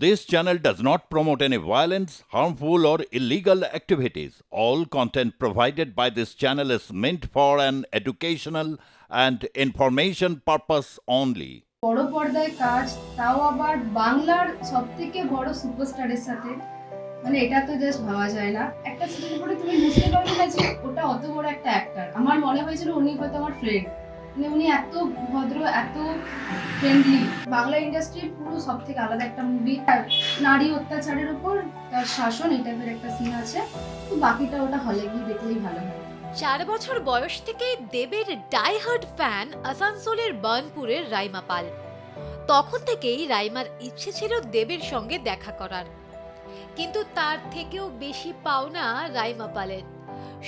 This channel does not promote any violence, harmful, or illegal activities. All content provided by this channel is meant for an educational and information purpose only. বড় পর্দায় কাজ, তাও আবার বাংলার সবথেকে বড় সুপারস্টারের সাথে, মানে এটা তো জাস্ট ভাবা যায় না। একটা সিরিজ পরে তুমি বুঝতে পারবে না যে ওটা অত বড় একটা অ্যাক্টর। আমার মনে হয়েছিল উনি হয়তো আমার ফ্রেন্ড, মানে উনি এত ভদ্র, এত ফ্রেন্ডলি। বাংলা ইন্ডাস্ট্রির পুরো সব থেকে আলাদা একটা মুভি। নারী অত্যাচারের উপর তার শাসন, এই টাইপের একটা সিন আছে। তো বাকিটা ওটা হলে গিয়ে দেখলেই ভালো হয়। 4 বছর বয়স থেকেই দেবের ডাইহার্ড ফ্যান আসানসোলের বার্নপুরের রাইমা পাল। তখন থেকেই রাইমার ইচ্ছে ছিল দেবের সঙ্গে দেখা করার, কিন্তু তার থেকেও বেশি পাওনা রাইমা পালের।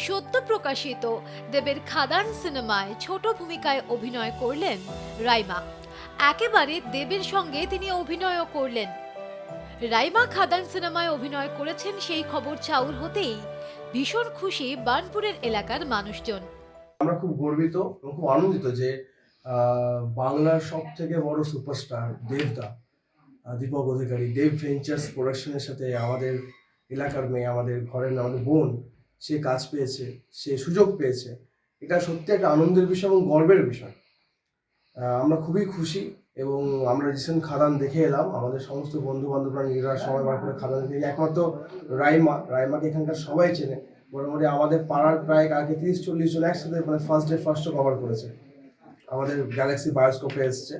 সদ্য প্রকাশিত দেবের খাদান সিনেমায় ছোট ভূমিকায় অভিনয় করলেন রাইমা। একেবারে দেবের সঙ্গে তিনি অভিনয়ও করলেন। রাইমা খাদান সিনেমায় অভিনয় করেছেন সেই খবর চাউর হতেই ভীষণ খুশি বার্নপুরের এলাকার মানুষজন। আমরা খুব গর্বিত এবং খুব আনন্দিত যে বাংলার সব থেকে বড় সুপারস্টার দেবদা, দীপক অধিকারী, দেব ভেঞ্চার্স প্রোডাকশনের সাথে আমাদের এলাকার মেয়ে, আমাদের ঘরের আমাদের বোন, সে কাজ পেয়েছে, সে সুযোগ পেয়েছে। এটা সত্যি একটা আনন্দের বিষয় এবং গর্বের বিষয়। আমরা খুবই খুশি এবং আমরা রিসেন্ট খাদান দেখে এলাম। আমাদের সমস্ত বন্ধু বান্ধবরা নিজেরা সবাই বার করে খাদান দেখে, একমাত্র রাইমাকে এখানকার সবাই চেনে। মোটামুটি আমাদের পাড়ার প্রায় কালকে 30-40 জন একসাথে মানে first day first show cover করেছে, আমাদের গ্যালাক্সি বায়োস্কোপে এসছে।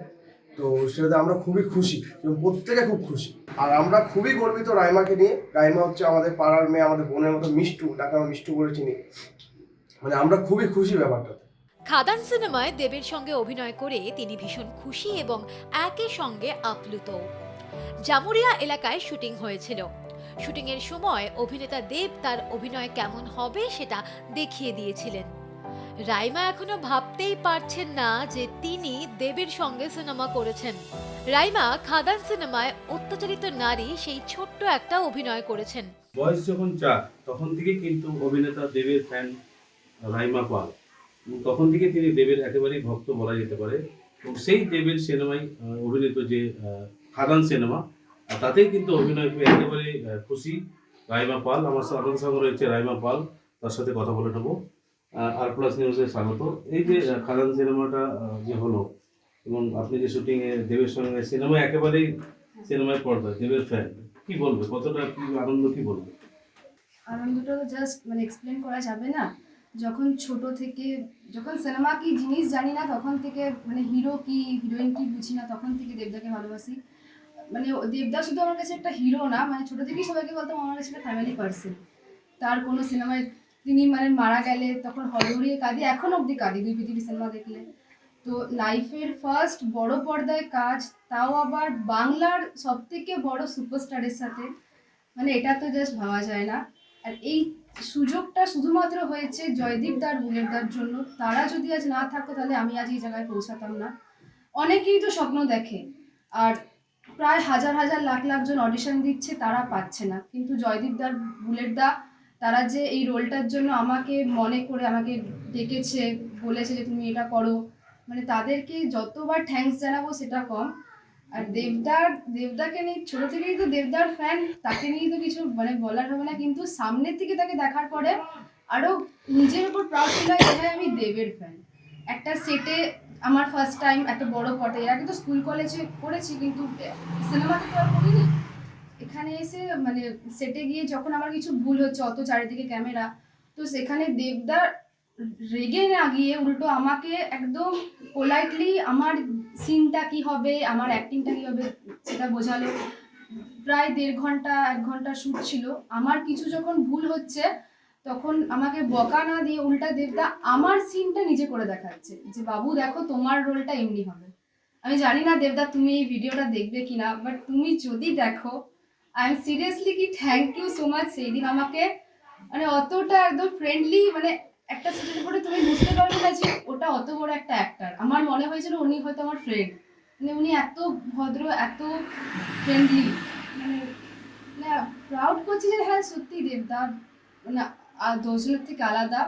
তো সেটাতে আমরা খুবই খুশি এবং প্রত্যেকে খুব খুশি। আর আমরা খুবই গর্বিত রাইমাকে নিয়ে। রাইমা হচ্ছে আমাদের পাড়ার মেয়ে, আমাদের বোনের মতো মিষ্টু, তাকে আমরা মিষ্টু বলে চিনি। মানে আমরা খুবই খুশি ব্যাপারটাতে। খাদান সিনেমায় দেবের সঙ্গে অভিনয় করে তিনি ভীষণ খুশি এবং একই সঙ্গে আপ্লুত। জামুরিয়া এলাকায় শুটিং হয়েছিল। শুটিংয়ের সময় অভিনেতা দেব তার অভিনয় কেমন হবে সেটা দেখিয়ে দিয়েছিলেন। রাইমা এখনো ভাবতেই পারছেন না যে তিনি দেবের সঙ্গে সিনেমা করেছেন। রাইমা খাদান সিনেমায় অত্যাচারিত নারী সেই ছোট্ট একটা অভিনয় করেছেন। বয়স যখন 4 তখন থেকে কিন্তু অভিনেতা দেবের ফ্যান রাইমা পাল, তখন থেকে তিনি দেবের একেবারেই ভক্ত বলা যেতে পারে। এবং সেই দেবের সিনেমায় অভিনীত যে খাদান সিনেমা, তাতেই কিন্তু অভিনয় করে একেবারে খুশি রাইমা পাল। আমার আপনাদের সঙ্গে রয়েছে রাইমা পাল, তার সাথে কথা বলে নেবো। আর প্লাস নিউজে স্বাগত। এই যে খাদান সিনেমাটা যে হলো এবং আপনি যে শুটিংয়ে দেবের সঙ্গে সিনেমায় একেবারেই সিনেমায় পর্দায় দেবের ফ্যান, কি বলবে, কতটা কি আনন্দ, কি বলবে? আনন্দটা তো জাস্ট মানে এক্সপ্লেন করা যাবে না। যখন ছোট থেকে, যখন সিনেমা কি জিনিস জানি না, তখন থেকে মানে হিরো কি হিরোইন কি বুঝি না, তখন থেকে দেবদাকে ভালোবাসি। মানে দেবদা শুধু আমার কাছে একটা হিরো না, মানে ছোট থেকেই সবাইকে বলতাম আমার কাছে একটা ফ্যামিলি পার্সন। তার কোনো সিনেমায় তিনি মানে মারা গেলে তখন হলহরিয়ে কাঁদি, এখন অবধি কাঁদি দুই পৃথিবী সিনেমা দেখলে। তো লাইফের ফার্স্ট বড় পর্দায় কাজ, তাও আবার বাংলার সব থেকে বড় সুপারস্টারের সাথে, মানে এটা তো জাস্ট ভাবা যায় না। আর এই সুযোগটা শুধুমাত্র হয়েছে জয়দীপ দার, বুলেট দার জন্য। তারা যদি আজ না থাকতো তাহলে আমি আজ এই জায়গায় পৌঁছাতাম না। অনেকেই তো স্বপ্ন দেখে, আর প্রায় হাজার হাজার লাখ লাখ জন অডিশন দিচ্ছে, তারা পাচ্ছে না। কিন্তু জয়দীপ দার, বুলেট দা, তারা যে এই রোলটার জন্য আমাকে মনে করে আমাকে ডেকেছে, বলেছে যে তুমি এটা করো, মানে তাদেরকে যতবার থ্যাঙ্কস জানাবো সেটা কম। আর দেবদাকে নিয়ে ছোট থেকেই তো দেবদার ফ্যান, তাকে নিয়ে তো কিছু মানে বলার হবে না। কিন্তু সামনের থেকে তাকে দেখার পরে আরো নিজের উপর প্রাউড ফিল হয় যে হ্যাঁ আমি দেবের ফ্যান। একটা সেটে আমার ফার্স্ট টাইম এত বড় পটে, এর আগে তো স্কুল কলেজে করেছি কিন্তু সিনেমাতে তো আর করিনি। এখানে এসে মানে সেটে গিয়ে যখন আমার কিছু ভুল হচ্ছে, অত চারিদিকে ক্যামেরা, তো সেখানে দেবদা রেগে না গিয়ে উল্টো আমাকে একদম পোলাইটলি আমার সিনটা কি হবে, আমার অ্যাক্টিংটা কি হবে সেটা বোঝালো। প্রায় 1.5 ঘন্টা শ্যুট ছিল। আমার কিছু যখন ভুল হচ্ছে তখন আমাকে বকা না দিয়ে উল্টা দেবদা আমার সিনটা নিজে করে দেখাচ্ছে যে বাবু দেখো তোমার রোলটা এমনি হবে। আমি জানি না দেবদা তুমি এই ভিডিওটা দেখবে কিনা, বাট তুমি যদি দেখো, আই এম সিরিয়াসলি কি থ্যাংক ইউ সো মাচ। সেই দিন আমাকে মানে অতটা একদম ফ্রেন্ডলি, মানে একটা সিটের পরে তুমি বুঝতে পারবে না যে ওটা অত বড় একটা অ্যাক্টর। আমার মনে হয়েছিল উনি হয়তো আমার ফ্রেন্ড, মানে উনি এত ভদ্র, এত ফ্রেন্ডলি, মানে মানে প্রাউড করছি যে হ্যাঁ সত্যি দেবদা মানে দশজনের থেকে আলাদা।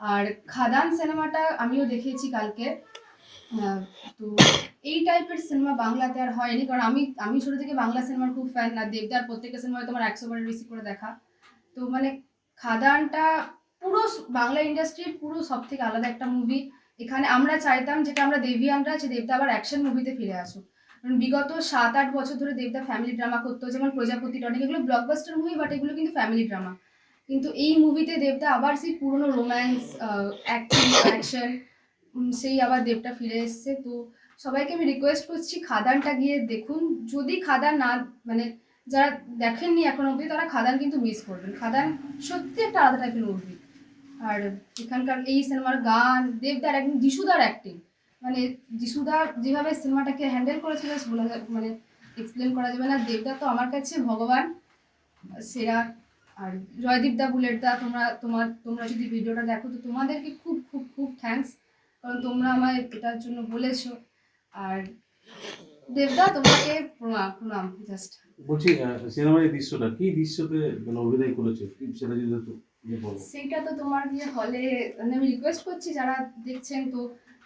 আর খাদান সিনেমাটা আমিও দেখেছি কালকে। তো এই টাইপের সিনেমা বাংলাতে আর হয়নি, কারণ আমি ছোট থেকে বাংলা সিনেমার খুব ফ্যান। আর দেবদার প্রত্যেকটা সিনেমা তোমার 100 বারের বেশি করে দেখা। তো মানে খাদানটা পুরো বাংলা ইন্ডাস্ট্রির পুরো সব থেকে আলাদা একটা মুভি। এখানে আমরা চাইতাম, যেটা আমরা দেবিয়ানরা, যে দেবদা আবার অ্যাকশন মুভিতে ফিরে আসুক। কারণ বিগত 7-8 বছর ধরে দেবদা ফ্যামিলি ড্রামা করতো, যেমন প্রজাপতি, টনিক, এগুলো ব্লকবাস্টার মুভি, বাট এগুলো কিন্তু ফ্যামিলি ড্রামা। কিন্তু এই মুভিতে দেবদা আবার সেই পুরনো রোম্যান্স, অ্যাক্টিং, অ্যাকশন, সেই আবার দেবটা ফিরে এসছে। তো সবাইকে আমি রিকোয়েস্ট করছি খাদানটা গিয়ে দেখুন। যদি খাদান না, মানে যারা দেখেননি এখন অবধি, তারা খাদান কিন্তু মিস করবেন। খাদান সত্যি একটা আলাদা টাইপের মুভি। আর এখানকার এই সিনেমার গান, দেবদার একদম, যিশুদার অ্যাক্টিং, মানে যিশুদা যেভাবে সিনেমাটাকে হ্যান্ডেল করেছিল মানে এক্সপ্লেন করা যাবে না। দেবদা তো আমার কাছে ভগবান সেরা। আর জয়দীপদা, বুলেটদা, তোমরা যদি ভিডিওটা দেখো, তো তোমাদেরকে খুব খুব খুব থ্যাঙ্কস, কারণ তোমরা আমায় এটার জন্য বলেছো। আর দেবদা, তোমাকে প্রণাম প্রণাম জাস্ট। বলছি সিনেমার এই দৃশ্যটা কি দৃশ্যতে মানে অভিনয় করেছে, কি সেটা যদি একটু বলো। সেইটা তো তোমার গিয়ে হলে, মানে আমি রিকোয়েস্ট করছি যারা দেখছেন, তো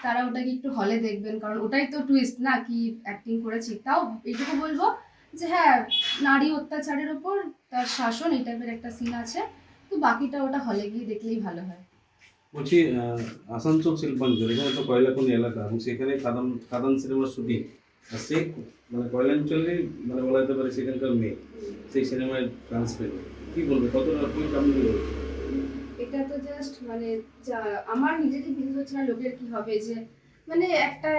তারা ওটাকে একটু হলে দেখবেন, কারণ ওটাই তো টুইস্ট না, কি অ্যাক্টিং করেছি। তাও এইটুকু বলবো যে হ্যাঁ, নারী অত্যাচারের ওপর তার শাসন, এই টাইপের একটা সিন আছে। তো বাকিটা ওটা হলে গিয়ে দেখলেই ভালো হয়। বলছি আসানসোল শিল্পাঞ্চল, এখানে তো কয়লাখনি এলাকা, এবং সেখানে খাদান সিনেমার শুটিং। আর সে মানে কয়লাঞ্চলে মানে বলা যেতে পারে সেখানকার মেয়ে, সেই সিনেমায় ট্রান্সফার কি বলবে, কতটা কি কেমন কি বলবে? এটা তো জাস্ট মানে আমার নিজেরই বিশ্বাস হচ্ছে না লোকের কি হবে, যে মানে একটা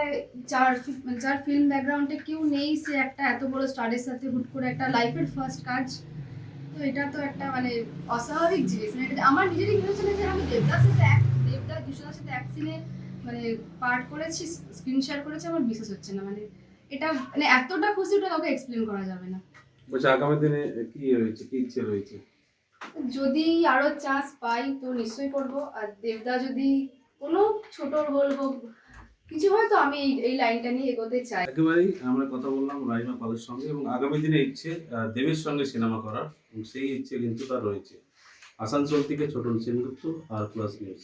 যার ফিল্ম ব্যাকগ্রাউন্ডে কেউ নেই, সে একটা এত বড় স্টারের সাথে হুট করে একটা লাইফের ফার্স্ট কাজ। তো এটা তো একটা মানে অস্বাভাবিক জিনিস। মানে এটা আমার নিজেরই মনে হচ্ছে না যে আমি দেবদাস যিশুদার সাথে এক সিনে মানে পার্ট করেছি, স্ক্রিন শেয়ার করেছি, আমার বিশ্বাস হচ্ছে না। মানে এটা মানে এতটা খুশি, ওটা কাউকে এক্সপ্লেন করা যাবে না। বলছি আগামী দিনে কি রয়েছে, কি ইচ্ছে রয়েছে? যদি আরো চান্স পাই তো নিশ্চয়ই করব। আর দেবদা যদি কোনো ছোট রোল হোক, কিছু হয়, তো আমি এই লাইনটা নিয়ে এগোতে চাই। একেবারেই আমরা কথা বললাম রাইমা পালের সঙ্গে, এবং আগামী দিনে ইচ্ছে দেবের সঙ্গে সিনেমা করার, এবং সেই ইচ্ছে কিন্তু তার রয়েছে। আসানসোল থেকে ছোটন সেনগুপ্ত, আর প্লাস নিউজ।